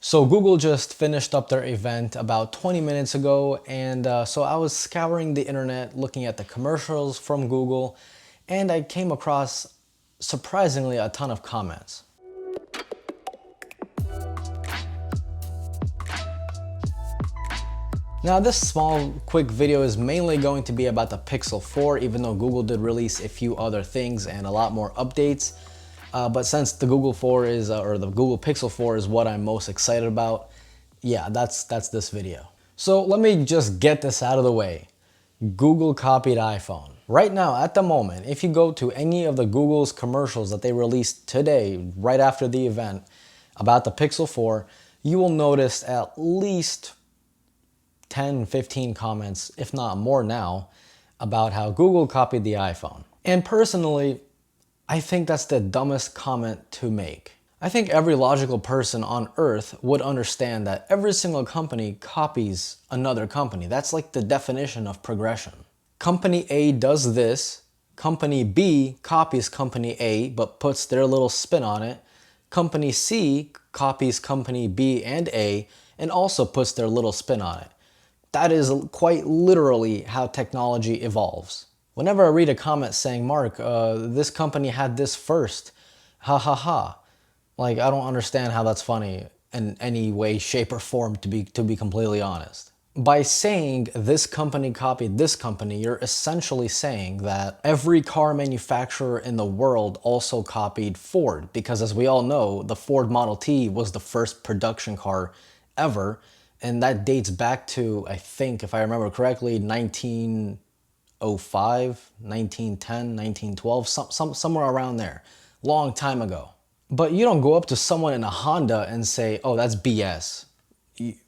So Google just finished up their event about 20 minutes ago, and so I was scouring the internet looking at the commercials from Google, and I came across surprisingly a ton of comments. Now this small quick video is mainly going to be about the Pixel 4, even though Google did release a few other things and a lot more updates. But since the Google 4 is, or the Google Pixel 4 is what I'm most excited about, yeah, that's this video. So let me just get this out of the way. Google copied iPhone. Right now, at the moment, if you go to any of the Google's commercials that they released today, right after the event, about the Pixel 4, you will notice at least 10, 15 comments, if not more now, about how Google copied the iPhone. And personally, I think that's the dumbest comment to make. I think every logical person on earth would understand that every single company copies another company. That's like the definition of progression. Company A does this, company B copies company A but puts their little spin on it. Company C copies company B and A and also puts their little spin on it. That is quite literally how technology evolves. Whenever I read a comment saying, Mark, this company had this first, ha ha ha. Like, I don't understand how that's funny in any way, shape, or form, to be completely honest. By saying this company copied this company, you're essentially saying that every car manufacturer in the world also copied Ford, because as we all know, the Ford Model T was the first production car ever, and that dates back to, I think, if I remember correctly, 1905, 1910, 1912, somewhere around there, long time ago. But you don't go up to someone in a Honda and say, oh, that's BS.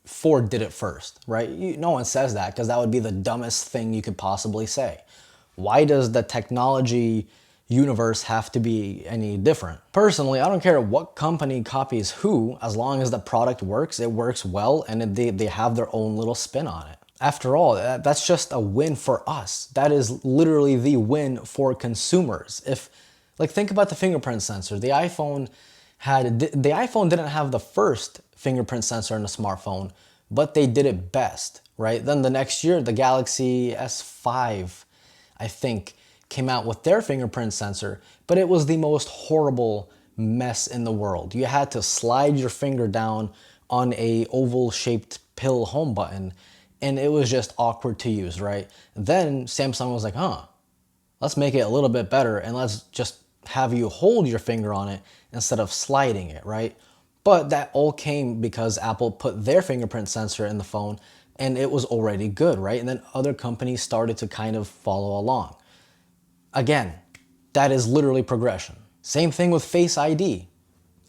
Ford did it first, right? No one says that because that would be the dumbest thing you could possibly say. Why does the technology universe have to be any different? Personally, I don't care what company copies who, as long as the product works, it works well, and they have their own little spin on it. After all, that's just a win for us. That is literally the win for consumers. Like, think about the fingerprint sensor. The iPhone didn't have the first fingerprint sensor in a smartphone, but they did it best, right? Then the next year, the Galaxy S5, I think, came out with their fingerprint sensor, but it was the most horrible mess in the world. You had to slide your finger down on a oval-shaped pill home button, and it was just awkward to use, right? Then Samsung was like, let's make it a little bit better, and let's just have you hold your finger on it instead of sliding it, right? But that all came because Apple put their fingerprint sensor in the phone and it was already good, right? And then other companies started to kind of follow along. Again, that is literally progression. Same thing with Face ID.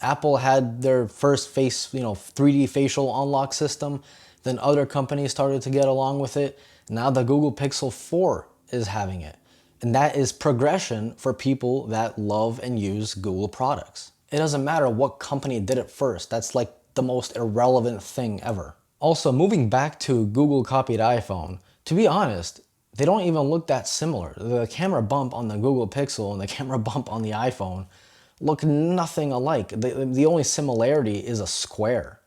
Apple had their first face, 3D facial unlock system. Then other companies started to get along with it. Now the Google Pixel 4 is having it. And that is progression for people that love and use Google products. It doesn't matter what company did it first. That's like the most irrelevant thing ever. Also, moving back to Google copied iPhone, to be honest, they don't even look that similar. The camera bump on the Google Pixel and the camera bump on the iPhone look nothing alike. The only similarity is a square.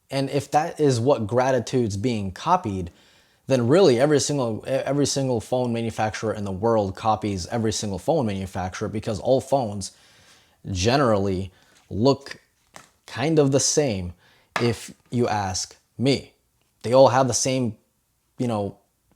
And if that is what gratitude's being copied, then really every single phone manufacturer in the world copies every single phone manufacturer, because all phones generally look kind of the same if you ask me. They all have the same,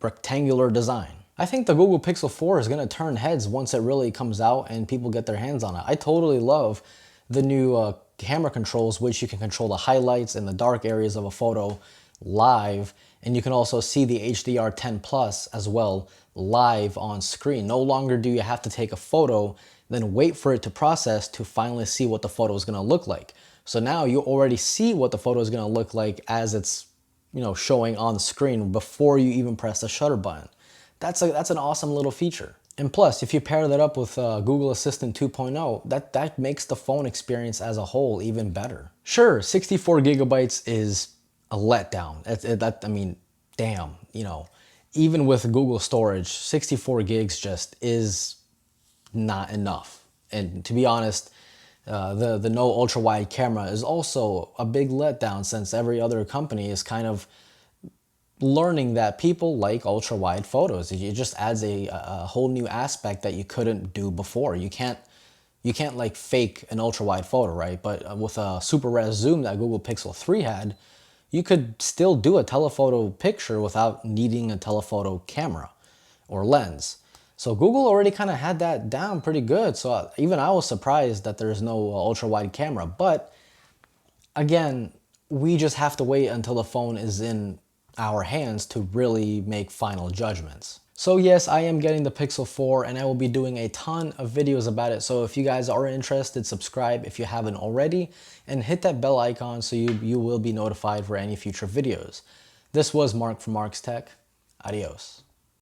rectangular design. I think the Google Pixel 4 is going to turn heads once it really comes out and people get their hands on it. I totally love the new camera controls, which you can control the highlights and the dark areas of a photo live, and you can also see the HDR10 Plus as well live on screen. No longer do you have to take a photo, then wait for it to process to finally see what the photo is going to look like. So now you already see what the photo is going to look like as it's showing on the screen before you even press the shutter button. That's an awesome little feature. And plus, if you pair that up with Google Assistant 2.0, that makes the phone experience as a whole even better. Sure, 64 gigabytes is a letdown. I mean, damn, even with Google storage, 64 gigs just is not enough. And to be honest, The no ultra wide camera is also a big letdown, since every other company is kind of learning that people like ultra wide photos. It just adds a whole new aspect that you couldn't do before. You can't like fake an ultra wide photo, right? But with a super res zoom that Google Pixel 3 had, you could still do a telephoto picture without needing a telephoto camera or lens. So Google already kind of had that down pretty good. So even I was surprised that there's no ultra wide camera. But again, we just have to wait until the phone is in our hands to really make final judgments. So yes, I am getting the Pixel 4 and I will be doing a ton of videos about it. So if you guys are interested, subscribe if you haven't already and hit that bell icon so you will be notified for any future videos. This was Mark from Mark's Tech. Adios.